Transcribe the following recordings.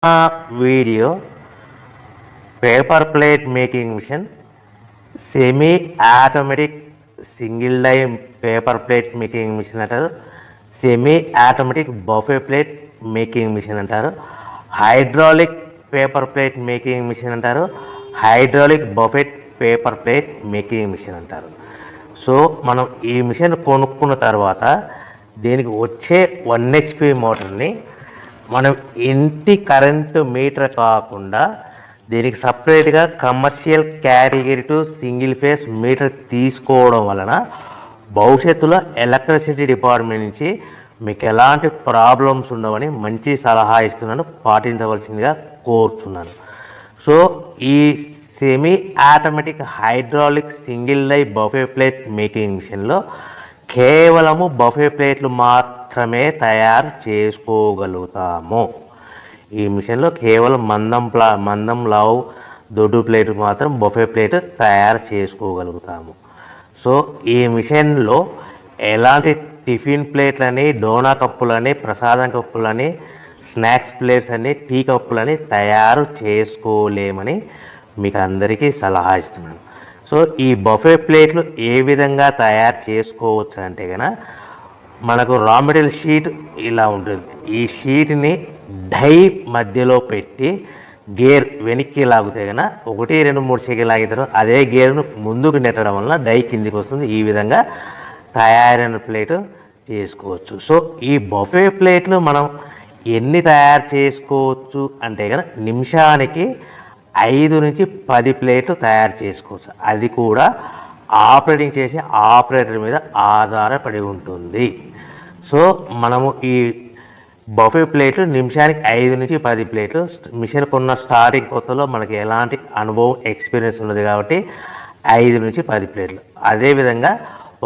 Video paper plate making machine, semi automatic single die paper plate making machine అంటారు, semi automatic buffet plate making machine అంటారు, hydraulic paper plate making machine అంటారు, hydraulic buffet paper plate making machine అంటారు. So మనం ఈ machine కొనుక్కున్న తర్వాత దీనికి వచ్చే 1 HP మోటార్ని మనం ఇంటి కరెంటు మీటర్ కాకుండా దీనికి సపరేట్గా commercial category to single phase metre తీసుకోవడం వలన భవిష్యత్తులో ఎలక్ట్రిసిటీ డిపార్ట్మెంట్ నుంచి మీకు ఎలాంటి ప్రాబ్లమ్స్ ఉండవని మంచి సలహా ఇస్తున్నాను, పాటించవలసిందిగా కోరుతున్నాను. సో ఈ semi automatic hydraulic single die buffet plate making మిషన్లో కేవలము బఫే ప్లేట్లు మాత్రమే తయారు చేసుకోగలుగుతాము. ఈ మిషన్లో కేవలం మందం లావు దొడ్డు ప్లేట్ మాత్రం బఫే ప్లేట్ తయారు చేసుకోగలుగుతాము. సో ఈ మిషన్లో ఎలాంటి టిఫిన్ ప్లేట్లని, డోనా కప్పులని, ప్రసాదం కప్పులని, స్నాక్స్ ప్లేట్స్ అని, టీ కప్పులని తయారు చేసుకోలేమని మీకు అందరికీ సలహా ఇస్తున్నాను. సో ఈ బఫే ప్లేట్లు ఏ విధంగా తయారు చేసుకోవచ్చు అంటే కనుక మనకు రా మెటీరియల్ షీట్ ఇలా ఉంటుంది. ఈ షీట్ని డై మధ్యలో పెట్టి గేర్ వెనక్కి లాగితే కనుక 1, 2, 3 సెకండ్లు లాగితే అదే గేర్ను ముందుకు నెట్టడం వలన డై కిందికి వస్తుంది. ఈ విధంగా తయారైన ప్లేట్ చేసుకోవచ్చు. సో ఈ బఫే ప్లేట్లు మనం ఎన్ని తయారు చేసుకోవచ్చు అంటే కనుక నిమిషానికి 5 నుంచి 10 ప్లేట్లు తయారు చేసుకోవచ్చు. అది కూడా ఆపరేటింగ్ చేసే ఆపరేటర్ మీద ఆధారపడి ఉంటుంది. సో మనము ఈ బఫే ప్లేట్లు నిమిషానికి 5 నుంచి 10 ప్లేట్లు, మిషన్ కొన్న స్టార్టింగ్ కొత్తలో మనకి ఎలాంటి అనుభవం ఎక్స్పీరియన్స్ ఉన్నది కాబట్టి 5 నుంచి 10 ప్లేట్లు. అదేవిధంగా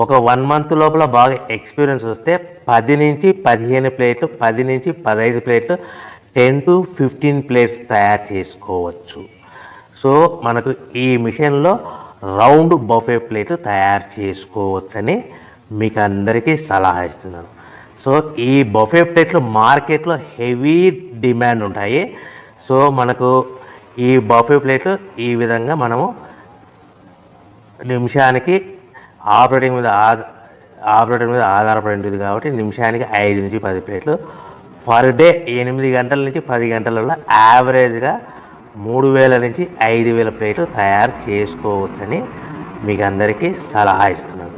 ఒక 1 మంత్ లోపల బాగా ఎక్స్పీరియన్స్ వస్తే 10 నుంచి 15 ప్లేట్లు, 10 నుంచి 15 ప్లేట్లు, 10 to 15 ప్లేట్స్ తయారు చేసుకోవచ్చు. సో మనకు ఈ మిషన్లో రౌండ్ బఫే ప్లేట్ తయారు చేసుకోవచ్చని మీకు అందరికీ సలహా ఇస్తున్నాను. సో ఈ బఫే ప్లేట్లు మార్కెట్లో హెవీ డిమాండ్ ఉంటాయి. సో మనకు ఈ బఫే ప్లేట్లు ఈ విధంగా మనము నిమిషానికి ఆపరేటర్ మీద ఆధారపడి ఉంటుంది కాబట్టి నిమిషానికి 5 నుంచి 10 ప్లేట్లు, పర్ డే 8 గంటల నుంచి 10 గంటలలో యావరేజ్గా 3000 నుంచి 5000 ప్లేట్లు తయారు చేసుకోవచ్చని మీకు అందరికీ సలహా ఇస్తున్నాను.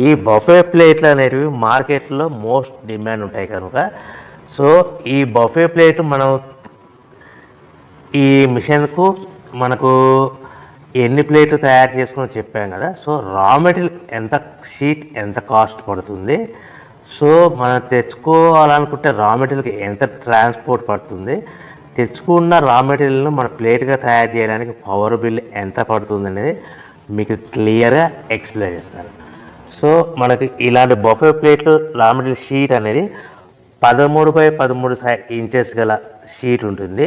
ఈ బఫే ప్లేట్లు అనేటివి మార్కెట్లో మోస్ట్ డిమాండ్ ఉంటాయి కనుక సో ఈ బఫే ప్లేట్ మనం ఈ మిషన్కు మనకు ఎన్ని ప్లేట్లు తయారు చేసుకుని చెప్పాం కదా. సో రా మెటీరియల్ షీట్ ఎంత కాస్ట్ పడుతుంది, సో మనం తెచ్చుకోవాలనుకుంటే రా మెటీరియల్కి ఎంత ట్రాన్స్పోర్ట్ పడుతుంది, తెచ్చుకున్న రా మెటీరియల్ను మన ప్లేట్గా తయారు చేయడానికి పవర్ బిల్ ఎంత పడుతుంది అనేది మీకు క్లియర్గా ఎక్స్ప్లెయిన్ చేస్తారు. సో మనకి ఇలాంటి బఫే ప్లేట్లు రా మెటీరియల్ షీట్ అనేది 13x13 ఇంచెస్ గల షీట్ ఉంటుంది.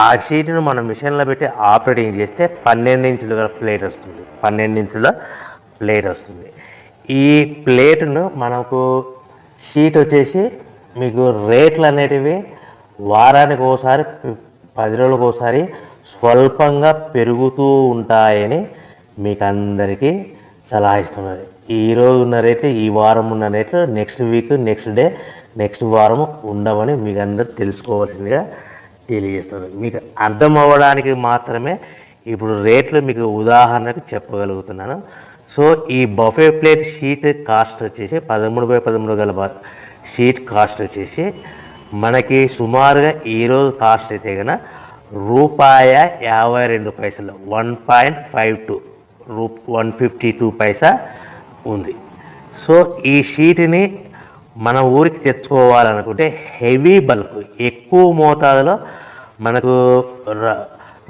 ఆ షీట్ను మనం మిషన్లో పెట్టి ఆపరేటింగ్ చేస్తే 12 ఇంచుల ప్లేట్ వస్తుంది. 12 ఇంచుల ప్లేట్ వస్తుంది. ఈ ప్లేట్ను మనకు షీట్ వచ్చేసి మీకు రేట్లు అనేటివి వారానికి ఒకసారి, 10 రోజులకు ఒకసారి స్వల్పంగా పెరుగుతూ ఉంటాయని మీకు అందరికీ సలహా ఇస్తున్నది. ఈరోజు ఉన్న రేట్లు, ఈ వారం ఉన్న రేట్లు next week, next day, next వారం ఉండవని మీకు అందరూ తెలుసుకోవాల్సిందిగా తెలియజేస్తుంది. మీకు అర్థం అవ్వడానికి మాత్రమే ఇప్పుడు రేట్లు మీకు ఉదాహరణకు చెప్పగలుగుతున్నాను. సో ఈ బఫే ప్లేట్ షీట్ కాస్ట్ వచ్చేసి 13x13 గల షీట్ కాస్ట్ వచ్చేసి మనకి సుమారుగా ఈరోజు కాస్ట్ అయితే కనుక ₹52, 1.52 152 పైసా ఉంది. సో ఈ షీట్ని మన ఊరికి తెచ్చుకోవాలనుకుంటే హెవీ బల్క్, ఎక్కువ మోతాదులో మనకు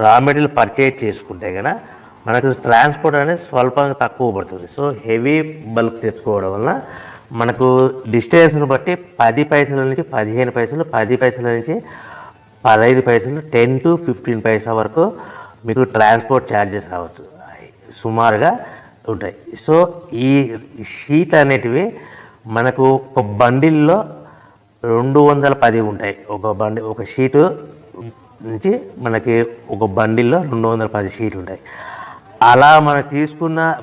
రా మెటీరియల్ పర్చేజ్ చేసుకుంటే కనుక మనకు ట్రాన్స్పోర్ట్ అనేది స్వల్పంగా తక్కువ పడుతుంది. సో హెవీ బల్క్ తెచ్చుకోవడం వల్ల మనకు డిస్టెన్స్ను బట్టి 10 పైసల నుంచి 15 పైసలు, 10 పైసల నుంచి 15 పైసలు, 10 to 15 పైసా వరకు మీకు ట్రాన్స్పోర్ట్ ఛార్జెస్ రావచ్చు, సుమారుగా ఉంటాయి. సో ఈ షీట్ అనేటివి మనకు ఒక బండిల్లో 210 ఉంటాయి. ఒక షీటు నుంచి మనకి ఒక బండిల్లో 210 షీట్లు ఉంటాయి. అలా మనం తీసుకున్న